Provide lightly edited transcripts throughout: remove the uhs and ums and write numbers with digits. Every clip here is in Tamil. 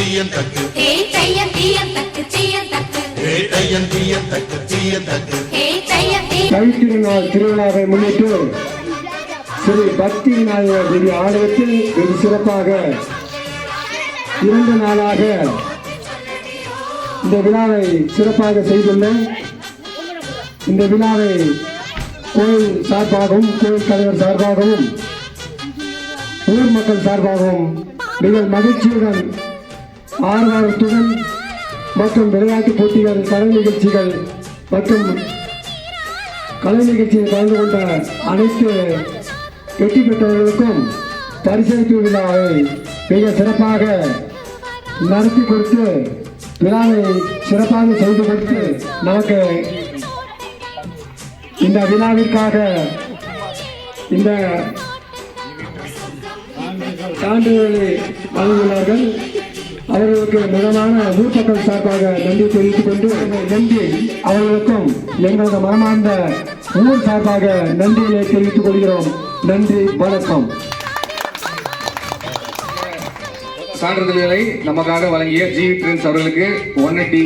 சீயன் தக்கு ஹே தையம் தீயம் தக்கு சீயன் தக்கு ஹே தையன் தீயன் தக்கு சீயன் தக்கு ஹே தையம் தைத்திருநாள் திருவிழாவை முன்னிட்டு ஸ்ரீ பக்தி விநாயகர் திவ்ய ஆலயத்தில் வெகு சிறப்பாக 2 நாளாக இந்த விழாவை சிறப்பாக செய்துள்ளோம். இந்த விழாவை கோயில் சார்பாகவும் கோயில் தலைவர் சார்பாகவும் ஊர் மக்கள் சார்பாகவும் மிக மகிழ்ச்சியுடன் ஆர்வத்துடன் மற்றும் விளையாட்டுப் போட்டிகள் கலை நிகழ்ச்சிகள் மற்றும் கலை நிகழ்ச்சியில் கலந்து கொண்ட அனைத்து வெற்றி பெற்றவர்களுக்கும் பரிசளிப்பு விழாவை மிக சிறப்பாக நடத்தி கொடுத்து விழாவை சிறப்பாக செய்து கொடுத்து நமக்கு இந்த விழாவிற்காக இந்த சான்றிதழை வழங்கியுள்ளார்கள். அவர்களுக்கு மிதமான ஊர்மக்கள் சார்பாக நன்றி தெரிவித்துக் கொண்டு நன்றி அவர்களுக்கும் எங்களது மனமார்ந்த ஊர் சார்பாக நன்றியை தெரிவித்துக் கொள்கிறோம். நன்றி, வணக்கம். சான்றிதழ்களை நமக்காக வழங்கிய ஜிவி ட்ரெண்ட்ஸ் அவர்களுக்கு 180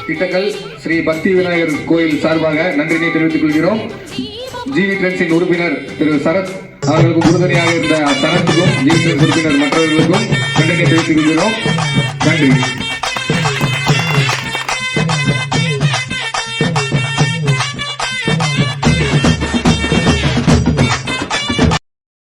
திட்டக்கல் ஸ்ரீ பக்தி விநாயகர் கோயில் சார்பாக நன்றியை தெரிவித்துக் கொள்கிறோம். ஜிவி ட்ரெண்ட்ஸின் உறுப்பினர் திரு சரத் அவர்களுக்கு உறுதுணையாக இருந்த சரத்துக்கும் ஜிவி ட்ரெண்ட்ஸ் உறுப்பினர் மற்றவர்களுக்கும் நன்றியை தெரிவித்துக் கொள்கிறோம். நன்றி.